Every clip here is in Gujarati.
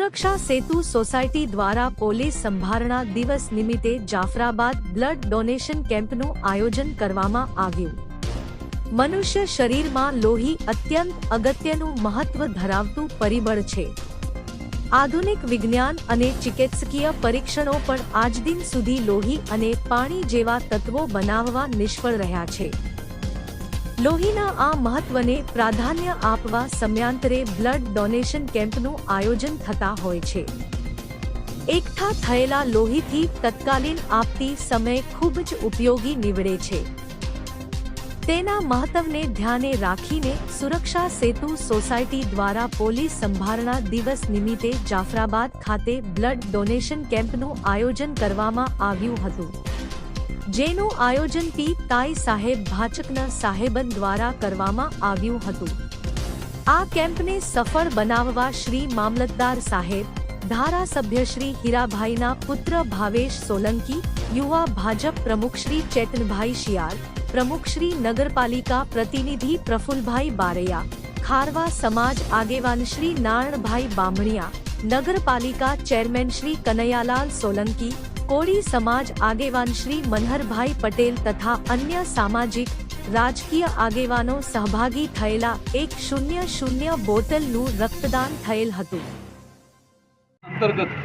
સુરક્ષા સેતુ સોસાયટી દ્વારા પોલીસ સંભારણા દિવસ નિમિત્તે જાફરાબાદ બ્લડ ડોનેશન કેમ્પનું આયોજન કરવામાં આવ્યું। મનુષ્ય શરીરમાં લોહી અત્યંત અગત્યનું મહત્વ ધરાવતું પરિબળ છે। આધુનિક વિજ્ઞાન અને ચિકિત્સકીય પરીક્ષણો પણ આજ દિન સુધી લોહી અને પાણી જેવા તત્વો બનાવવા નિષ્ફળ રહ્યા છે। લોહીના આ મહત્વને પ્રાધાન્ય આપવા સમયાંતરે બ્લડ ડોનેશન કેમ્પનું આયોજન થતા હોય છે। એકઠા થયેલા લોહીથી તત્કાલીન આપતી સમય ખૂબ જ ઉપયોગી નીવડે છે। તેના મહત્વને ધ્યાને રાખીને સુરક્ષા સેતુ સોસાયટી દ્વારા પોલીસ સંભારણા દિવસ નિમિત્તે જાફરાબાદ ખાતે બ્લડ ડોનેશન કેમ્પનું આયોજન કરવામાં આવ્યું હતું, જેનું આયોજન પી તાઈ સાહેબ ભાચકના સાહેબન દ્વારા કરવામાં આવ્યું હતું। આ કેમ્પને સફળ બનાવવા શ્રી મામલતદાર સાહેબ, ધારાસભ્ય શ્રી હીરાભાઈના પુત્ર ભાવેશ સોલંકી, યુવા ભાજપ પ્રમુખ શ્રી ચેતનભાઈ શિયાળ, પ્રમુખ શ્રી નગરપાલિકા પ્રતિનિધિ પ્રફુલભાઈ બારૈયા, ખારવા સમાજ આગેવાન શ્રી નારણભાઈ બામણિયા, નગરપાલિકા ચેરમેન શ્રી કનૈયાલાલ સોલંકી, કોળી સમાજ આગેવાન શ્રી મનહરભાઈ પટેલ તથા અન્ય સામાજિક રાજકીય આગેવાનો સહભાગી થયેલા 100 બોટલનું રક્તદાન થયેલ હતું। અંતર્ગત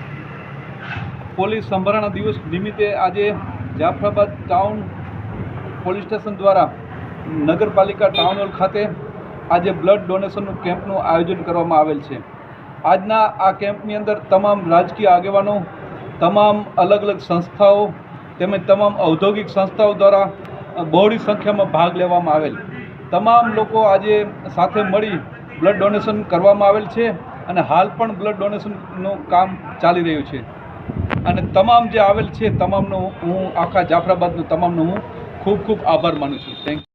પોલીસ સંભારણા દિવસ નિમિત્તે આજે જાફરાબાદ ટાઉન પોલીસ સ્ટેશન દ્વારા નગરપાલિકા ટાઉન હોલ ખાતે આજે બ્લડ ડોનેશનનું કેમ્પનું આયોજન કરવામાં આવેલ છે। આજના આ કેમ્પની અંદર તમામ રાજકીય આગેવાનો, તમામ અલગ અલગ સંસ્થાઓ તેમજ તમામ ઔદ્યોગિક સંસ્થાઓ દ્વારા બહોળી સંખ્યામાં ભાગ લેવામાં આવેલ। તમામ લોકો આજે સાથે મળી બ્લડ ડોનેશન કરવામાં આવેલ છે અને હાલ પણ બ્લડ ડોનેશનનું કામ ચાલી રહ્યું છે અને તમામ જે આવેલ છે તમામનો હું આખા જાફરાબાદનો તમામનો હું ખૂબ ખૂબ આભાર માનું છું। Thank you.